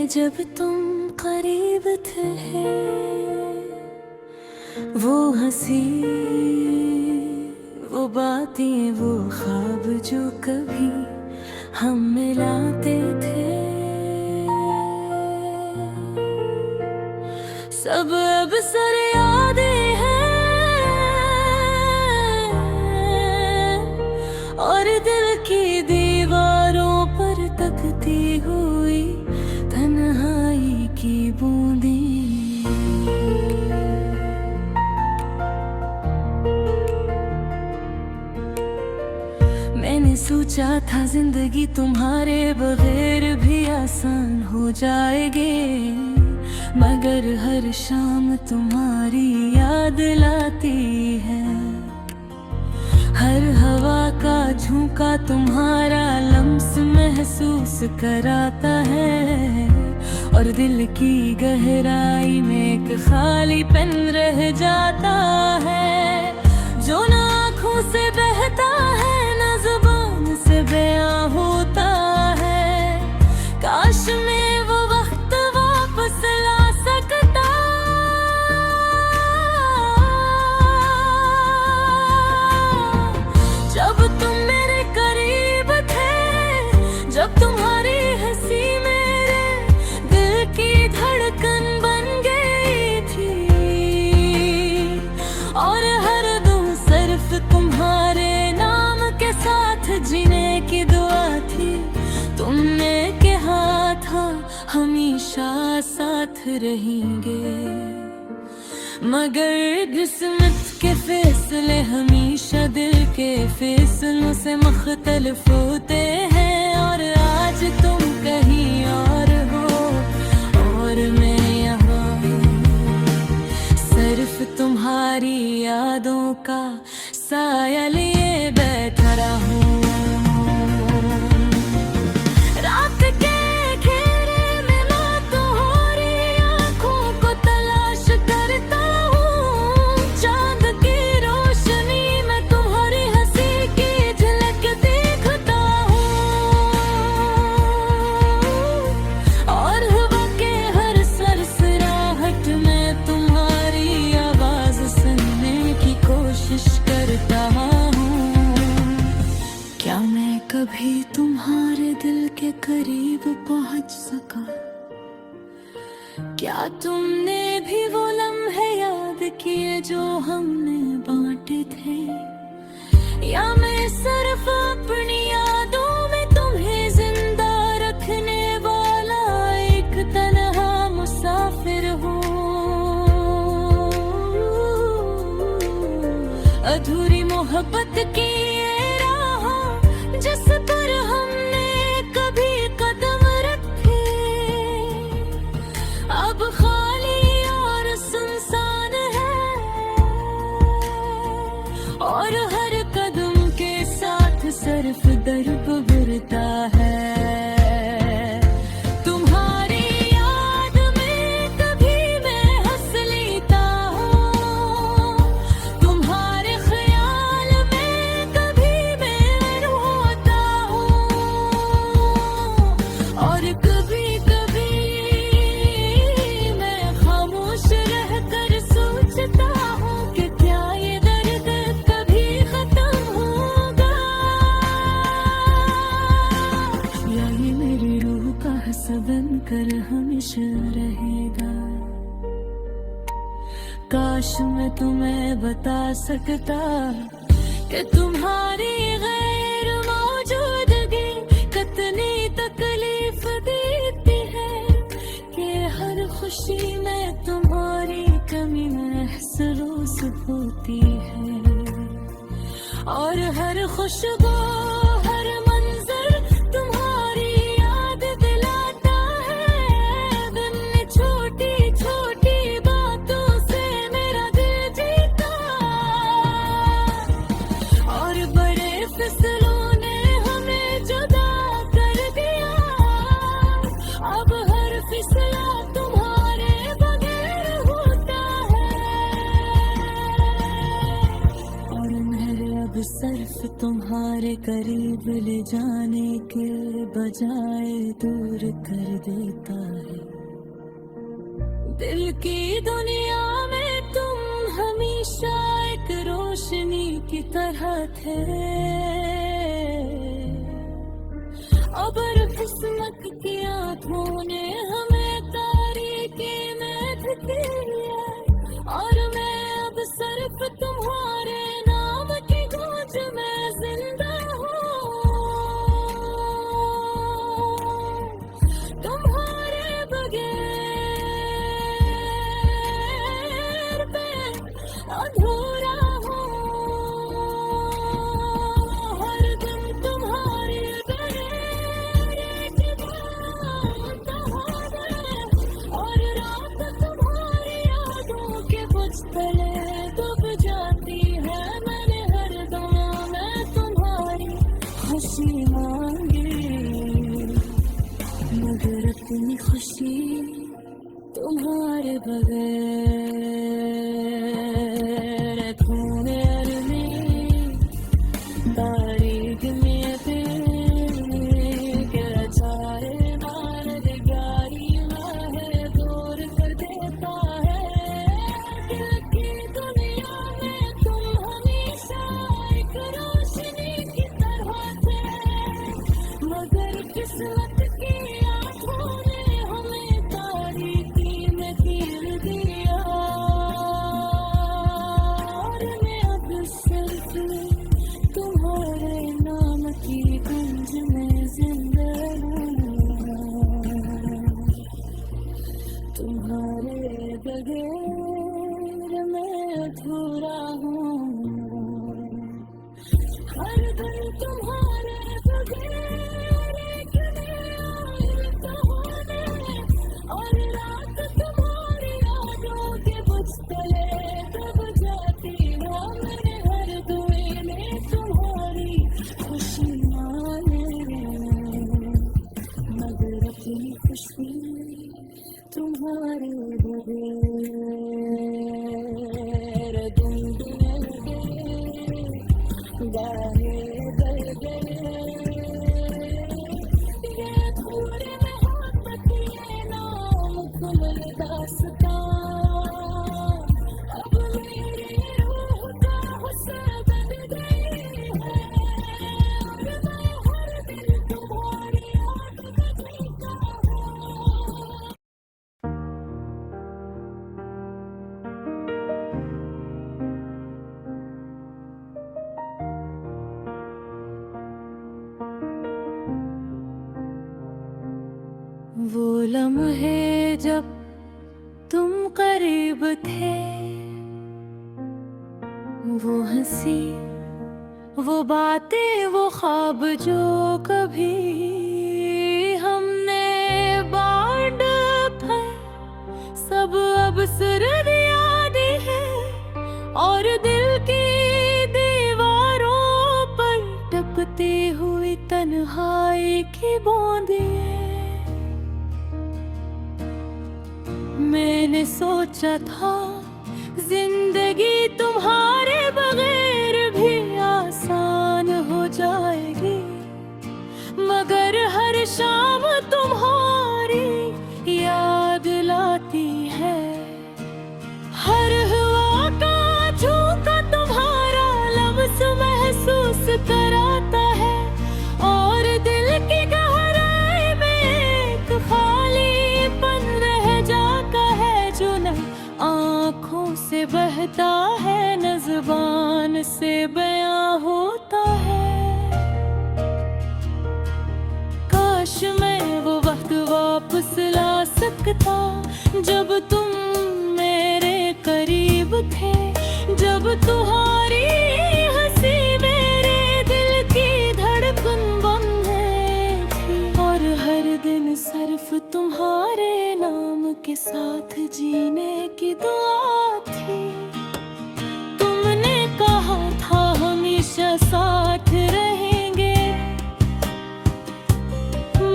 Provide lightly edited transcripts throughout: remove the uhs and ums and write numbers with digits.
जब तुम करीब थे, वो हंसी, वो बातें, वो ख्वाब जो कभी हम मिलाते थे, सब अब सर यादें हैं और दिल की दीवारों पर तकती हुई तन्हाई की बूंदें। मैंने सोचा था जिंदगी तुम्हारे बगैर भी आसान हो जाएगी, मगर हर शाम तुम्हारी याद लाती है। हर हवा का झोंका तुम्हारा लम्स महसूस कराता है, और दिल की गहराई में एक खालीपन रह जाता है, जो ना आँखों से बहता है ना जुबान से बयां होता है। काश मैं वो वक्त वापस ला सकता, जब तुम मेरे करीब थे, जब तुम्हारी हंसी मेरे दिल की धड़कन बन गई थी, और हर दम सिर्फ तुम्हारे नाम के साथ जीने की दुआ थी। तुमने कहा था हमेशा साथ रहेंगे, मगर किस्मत के फैसले हमेशा दिल के फैसलों से मुख्तलिफ होते हैं। और आज तुम कहीं और हो और मैं यहाँ, सिर्फ तुम्हारी यादों का साया लिए बैठा रहूं। रात के घेरे में मैं तुम्हारी आँखों को तलाश करता हूँ, चांद की रोशनी में तुम्हारी हंसी की झलक देखता हूँ, और हवा के हर सरसराहट में तुम्हारी आवाज सुनने की कोशिश करता हूँ। क्या मैं कभी तुम्हारे दिल के करीब पहुंच सका? क्या तुमने भी वो लम्हे याद किए जो हमने बांटे थे? या मैं सिर्फ अपनी यादों में तुम्हें जिंदा रखने वाला एक तन्हा मुसाफिर हूँ? अधूरी मोहब्बत की ये राह जिस पर हमने कभी कदम रखे, अब खाली और सुनसान है, और हर कदम के साथ सिर्फ दर्द गिरता है। तुम्हारी याद में कभी मैं हंस लेता हूँ, तुम्हारे ख्याल में कभी मैं रोता हूँ, और कभी कभी मैं खामोश रहकर सोचता हूँ कि क्या ये दर्द कभी खत्म होगा, या ये मेरी रूह का हिस्सा बनकर हमेशा रहेगा। काश मैं तुम्हें बता सकता कि तुम्हारी गैर मौजूदगी कितनी तकलीफ देती है, कि हर खुशी में तुम्हारी कमी महसूस होती है, और हर खुशबू हर मंजर तुम्हारी याद दिलाता है। दिन छोटी छोटी बातों से मेरा दिल जीता, और बड़े फिसलों ने हमें जुदा कर दिया, अब हर फिसला तुम्हारे बगैर होता है, और मेरे अब सिर्फ तुम तुम्हारे करीब ले जाने के बजाय दूर कर देता है। दिल की दुनिया में तुम हमेशा एक रोशनी की तरह थे। अबर किस्मत की आंखों ने हमें तारीकी में ढके है, और मैं अब सिर्फ तुम्हारे नाम की गूंज में जिंदा हूँ। तुम्हारे बगैर मैं अधूरा हूँ। हर दिन तुम्हारे बगैर एक बात है, और रात तुम्हारी यादों के बुझतले डूब जाती है। मैंने हर दुआ में तुम्हारी खुशी मांगी, मगर अपनी खुशी तुम्हारे बगैर धुएं में तारीख में के चारे मार दे गारी है, दूर कर देता है। दिल की दुनिया में तुम हमेशा एक रोशनी की तरह थे, मगर किस्मत की आंखों ने हमें तारीकी में कील दिया। और मैं अब सिर्फ तुम्हारे नाम की गूंज में जिंदा हूँ। तुम्हारे बगैर मैं अधूरा हूँ। हर दिन तुम्हारे बगैर एक नया कहानी, और रात तुम्हारी यादों के बुझतले डूब जाती है। मैंने हर दुए में तुम्हारी खुशी माने, मगर अपनी खुशी तुम्हारे बगैर गाहे गल गए। ये थोड़े मोहब्बत ये नाम कुमल दास्तां, अब मेरी रूह का हुस्न बन गई है, और मैं हर दिन तुम्हारी याद में जीता हूँ। वो लम्हे जब तुम करीब थे, वो हंसी, वो बातें, वो ख्वाब जो कभी हमने बांट पाए, सब अब सुर्रियाँ दी है, और दिल की दीवारों पर टपती हुई तन्हाई की बूंदें। मैंने सोचा था जिंदगी तुम्हारे बगैर भी आसान हो जाएगी, मगर हर शाम तुम्हारी याद लाती है। हर हवा का झोंका तुम्हारा लम्स महसूस कराता है, और दिल की गहराई में एक खालीपन रह जाता है, जो न आँखों से बहता है, न ज़ुबान से बयां होता है। काश मैं वो वक्त वापस ला सकता, जब तुम मेरे करीब थे, जब तुम्हारी हंसी मेरे दिल की धड़कन बन थी, और हर दिन सिर्फ तुम्हारे नाम के साथ जीने की दुआ थी। तुमने कहा था हमेशा साथ रहेंगे,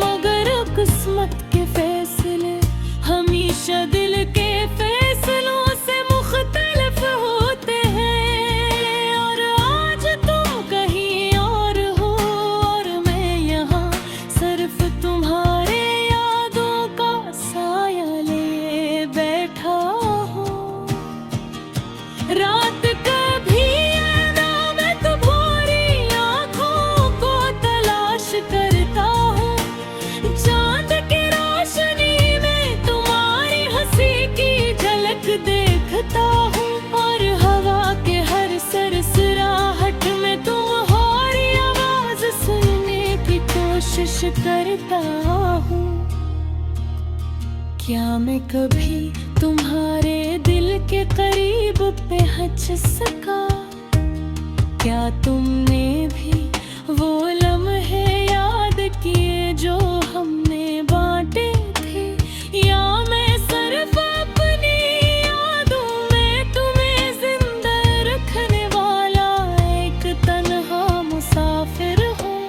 मगर किस्मत के फैसले हमेशा दिल के फैसलों से मुख्तलिफ होते हैं, और आज तुम कहीं और देखता हूँ, और हवा के हर सरसराहट में तुम्हारी आवाज सुनने की कोशिश करता हूँ। क्या मैं कभी तुम्हारे दिल के करीब पे हंस सका? क्या तुमने भी वो लम्हे याद किए जो हमने बांटे थे? या मैं सिर्फ अपनी यादों में तुम्हें जिंदा रखने वाला एक तन्हा मुसाफिर हूँ?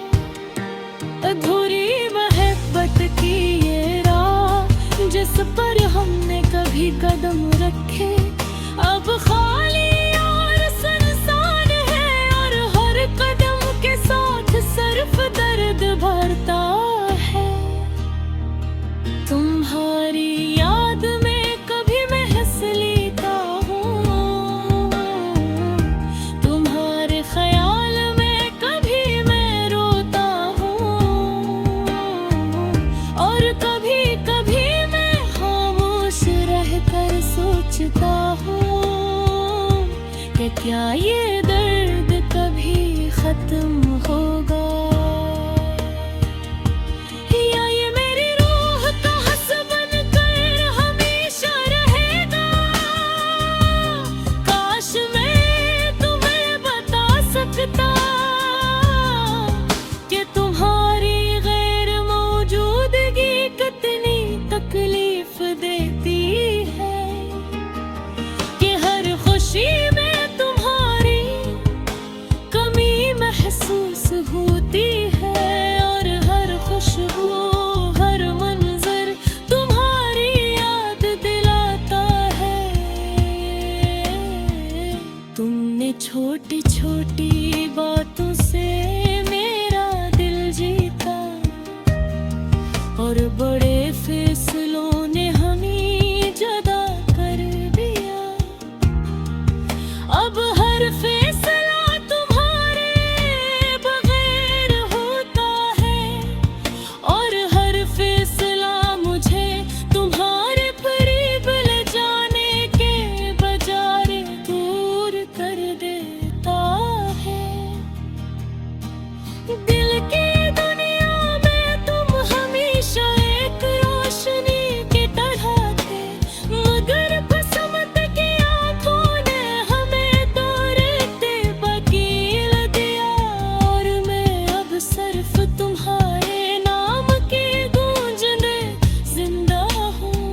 अधूरी मोहब्बत की ये राह जिस पर हमने कभी कदम रखे, अब खाली और सुनसान है, और हर कदम के साथ सिर्फ दर्द भरता है। तुम्हारी याद में कभी मैं हंस लेता हूँ, तुम्हारे ख्याल में कभी मैं रोता हूँ, और कभी कभी मैं खामोश रहकर सोचता हूँ कि क्या ये दर्द कभी खत्म होगा, या ये मेरी रूह का हंस बनकर हमेशा रहेगा। काश मैं तुम्हें बता सकता कि तुम्हारी गैर मौजूदगी कितनी तकलीफ देती है, कि हर खुशी में तुम्हारी कमी महसूस होती है, और हर खुशबू हर मंजर तुम्हारी याद दिलाता है। तुमने छोटी छोटी बातों से मेरा दिल जीता, और बड़े फैसलों ने हमें जुदा कर दिया। अब हर फैसला तुम्हारे बगैर होता है, और हर फैसला मुझे तुम्हारे करीब ले जाने के बजाय दूर कर देता है। दिल की दुनिया में तुम हमेशा एक रोशनी की तरह थे, मगर बसंत की आंखों ने हमें तो रेते बकील दिया, और मैं अब सिर्फ तुम्हारे नाम की गूंजने जिंदा हूँ।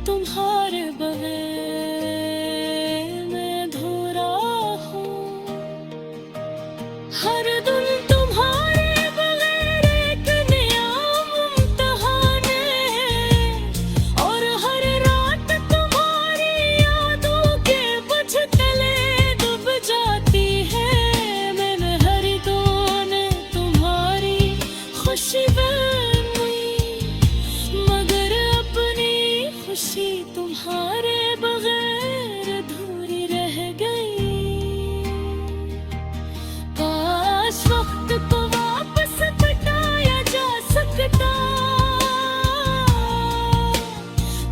तुम्हारे बगैर मैं अधूरा हूँ, हर दिन तुम्हारे बगैर एक नया इम्तिहान है, और हर रात तुम्हारी यादों के बुझतले डूब जाती है। मैंने हर दौर तुम्हारी खुशी बनाई, मगर अपनी खुशी तुम्हारे बगैर अधूरी रह गई। काश वक्त को वापस लौटाया जा सकता,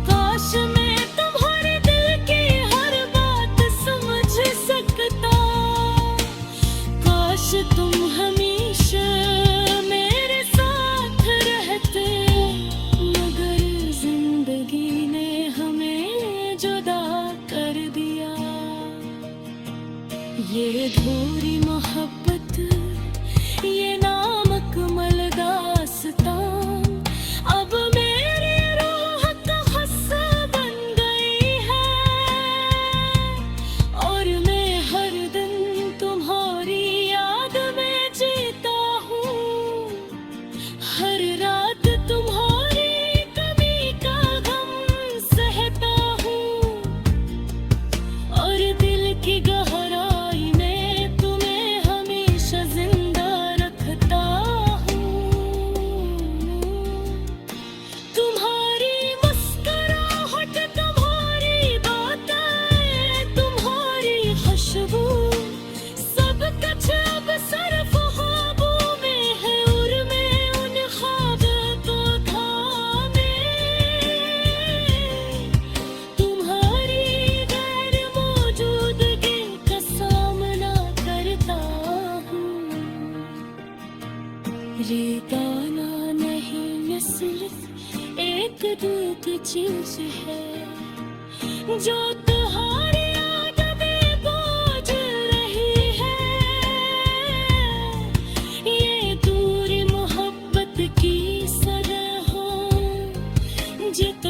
काश मैं तुम्हारे दिल की हर बात समझ सकता, काश तुम हमेशा मेरे साथ रहते, मगर जिंदगी ने हमें एक दिल की चीज है जो तुम्हारी याद में बोझ रही है। ये दूरी मोहब्बत की सदा हो जित